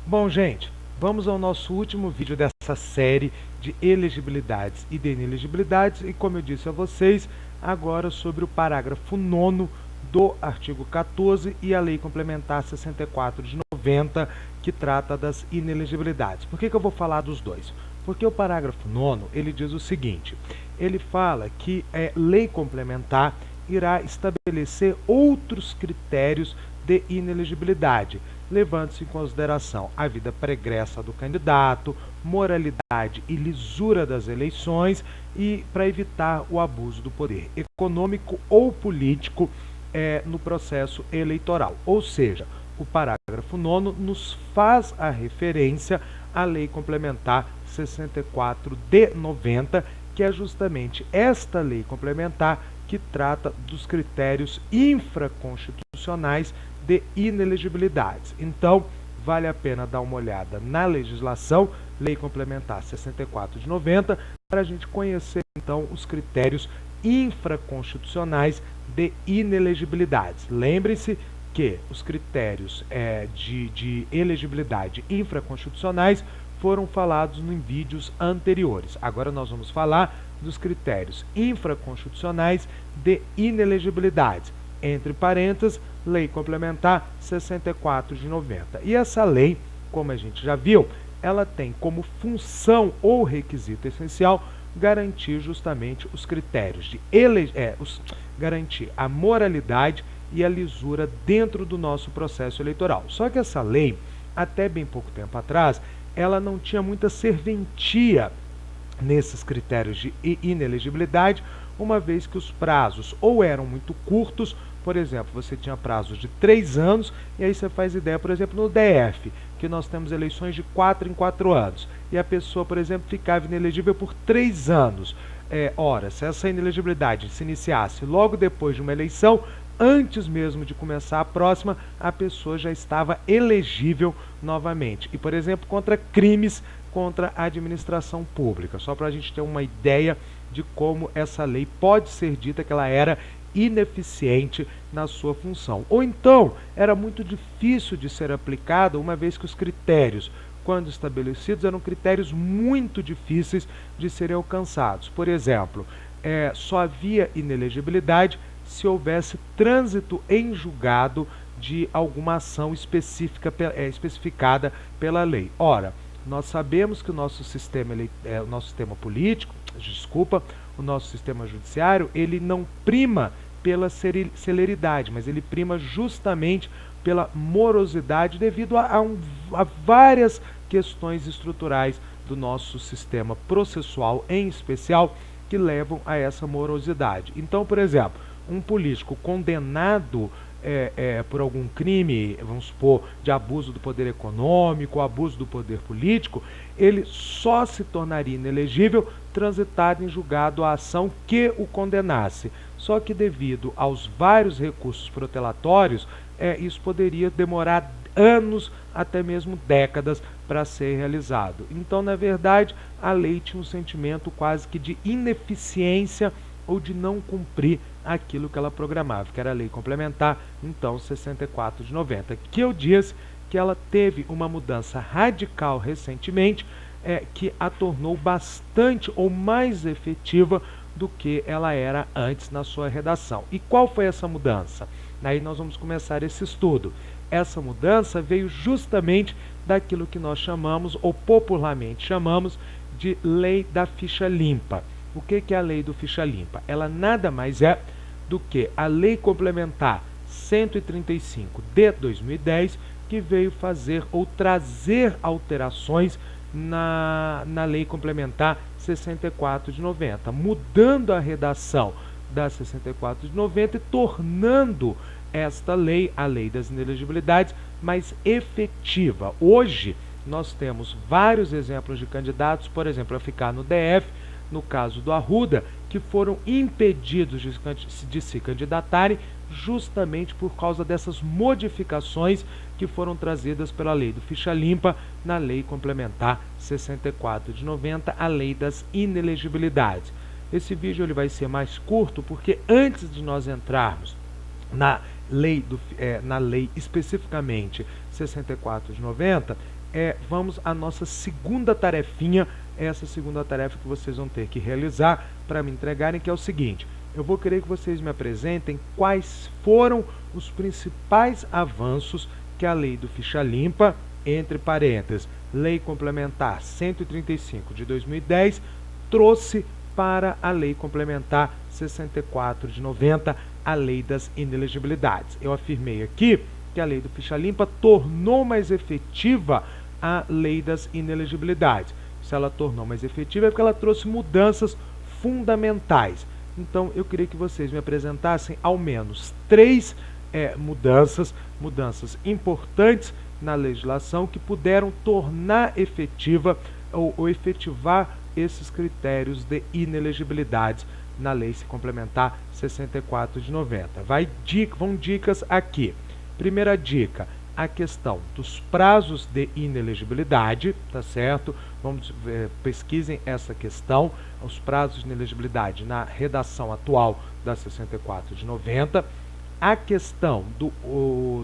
Bom, gente, vamos ao nosso último vídeo dessa série de elegibilidades e de inelegibilidades e, como eu disse a vocês, agora sobre o parágrafo 9º do artigo 14 e a Lei Complementar 64 de 90, que trata das inelegibilidades. Por que eu vou falar dos dois? Porque o parágrafo 9º, ele diz o seguinte, ele fala que lei complementar irá estabelecer outros critérios de inelegibilidade, levando-se em consideração a vida pregressa do candidato, moralidade e lisura das eleições e para evitar o abuso do poder econômico ou político no processo eleitoral. Ou seja, o parágrafo 9º nos faz a referência à Lei Complementar 64 de 90, que é justamente esta lei complementar que trata dos critérios infraconstitucionais de inelegibilidades. Então, vale a pena dar uma olhada na legislação, Lei Complementar 64 de 90, para a gente conhecer, então, os critérios infraconstitucionais de inelegibilidades. Lembre-se que os critérios de elegibilidade infraconstitucionais foram falados em vídeos anteriores. Agora nós vamos falar dos critérios infraconstitucionais de inelegibilidade. Entre parênteses, Lei Complementar 64 de 90. E essa lei, como a gente já viu, ela tem como função ou requisito essencial garantir justamente os critérios de garantir a moralidade e a lisura dentro do nosso processo eleitoral. Só que essa lei, até bem pouco tempo atrás, ela não tinha muita serventia nesses critérios de inelegibilidade, uma vez que os prazos ou eram muito curtos, por exemplo, você tinha prazos de 3 anos, e aí você faz ideia, por exemplo, no DF, que nós temos eleições de 4 em 4 anos, e a pessoa, por exemplo, ficava inelegível por 3 anos. Ora, se essa inelegibilidade se iniciasse logo depois de uma eleição, antes mesmo de começar a próxima, a pessoa já estava elegível novamente. E, por exemplo, contra crimes contra a administração pública. Só para a gente ter uma ideia de como essa lei pode ser dita que ela era ineficiente na sua função. Ou então, era muito difícil de ser aplicada, uma vez que os critérios, quando estabelecidos, eram critérios muito difíceis de serem alcançados. Por exemplo, só havia inelegibilidade se houvesse trânsito em julgado de alguma ação especificada pela lei. Ora, nós sabemos que o nosso sistema político, o nosso sistema judiciário, ele não prima pela celeridade, mas ele prima justamente pela morosidade devido a várias questões estruturais do nosso sistema processual, em especial, que levam a essa morosidade. Então, por exemplo, um político condenado por algum crime, vamos supor, de abuso do poder econômico, abuso do poder político, ele só se tornaria inelegível transitado em julgado a ação que o condenasse. Só que devido aos vários recursos protelatórios, isso poderia demorar anos, até mesmo décadas, para ser realizado. Então, na verdade, a lei tinha um sentimento quase que de ineficiência ou de não cumprir aquilo que ela programava, que era a Lei Complementar, então, 64 de 90, que eu disse que ela teve uma mudança radical recentemente, que a tornou bastante ou mais efetiva do que ela era antes na sua redação. E qual foi essa mudança? Aí nós vamos começar esse estudo. Essa mudança veio justamente daquilo que nós chamamos, ou popularmente chamamos, de Lei da Ficha Limpa. O que é a Lei do Ficha Limpa? Ela nada mais é do que a Lei Complementar 135 de 2010, que veio fazer ou trazer alterações na Lei Complementar 64 de 90, mudando a redação da 64 de 90 e tornando esta lei, a Lei das Inelegibilidades, mais efetiva. Hoje, nós temos vários exemplos de candidatos, por exemplo, a ficar no DF, no caso do Arruda, que foram impedidos de se candidatarem justamente por causa dessas modificações que foram trazidas pela Lei do Ficha Limpa na Lei Complementar 64 de 90, a Lei das Inelegibilidades. Esse vídeo ele vai ser mais curto porque antes de nós entrarmos na lei especificamente 64 de 90, vamos à nossa segunda tarefinha, essa segunda tarefa que vocês vão ter que realizar para me entregarem, que é o seguinte: eu vou querer que vocês me apresentem quais foram os principais avanços que a lei do ficha limpa, entre parênteses, Lei Complementar 135 de 2010, trouxe para a Lei Complementar 64 de 90, a Lei das Inelegibilidades. Eu afirmei aqui que a Lei do ficha limpa tornou mais efetiva a Lei das Inelegibilidades. Se ela tornou mais efetiva é porque ela trouxe mudanças fundamentais. Então, eu queria que vocês me apresentassem ao menos 3 mudanças importantes na legislação que puderam tornar efetiva ou efetivar esses critérios de inelegibilidade na Lei Complementar 64 de 90. Vão dicas aqui. Primeira dica, a questão dos prazos de inelegibilidade, tá certo? Pesquisem essa questão, os prazos de inelegibilidade na redação atual da 64 de 90. A questão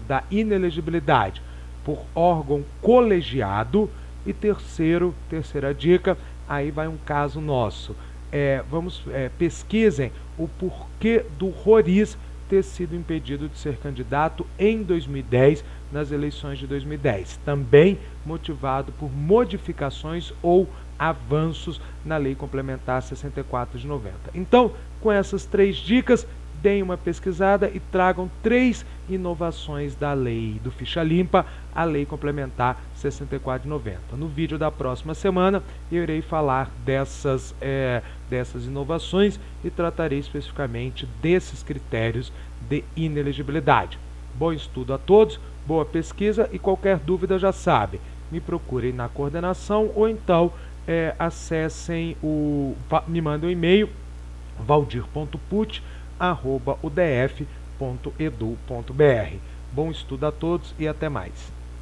da inelegibilidade por órgão colegiado. E terceira dica, aí vai um caso nosso. Pesquisem o porquê do Roriz ter sido impedido de ser candidato em 2010, nas eleições de 2010, também motivado por modificações ou avanços na Lei Complementar 64 de 90. Então, com essas 3 dicas, deem uma pesquisada e tragam 3 inovações da lei do ficha limpa, a Lei Complementar 64 de 90. No vídeo da próxima semana, eu irei falar dessas inovações e tratarei especificamente desses critérios de inelegibilidade. Bom estudo a todos, boa pesquisa, e qualquer dúvida já sabe, me procurem na coordenação ou então me mandem um e-mail, valdir.put@udf.edu.br. Bom estudo a todos e até mais.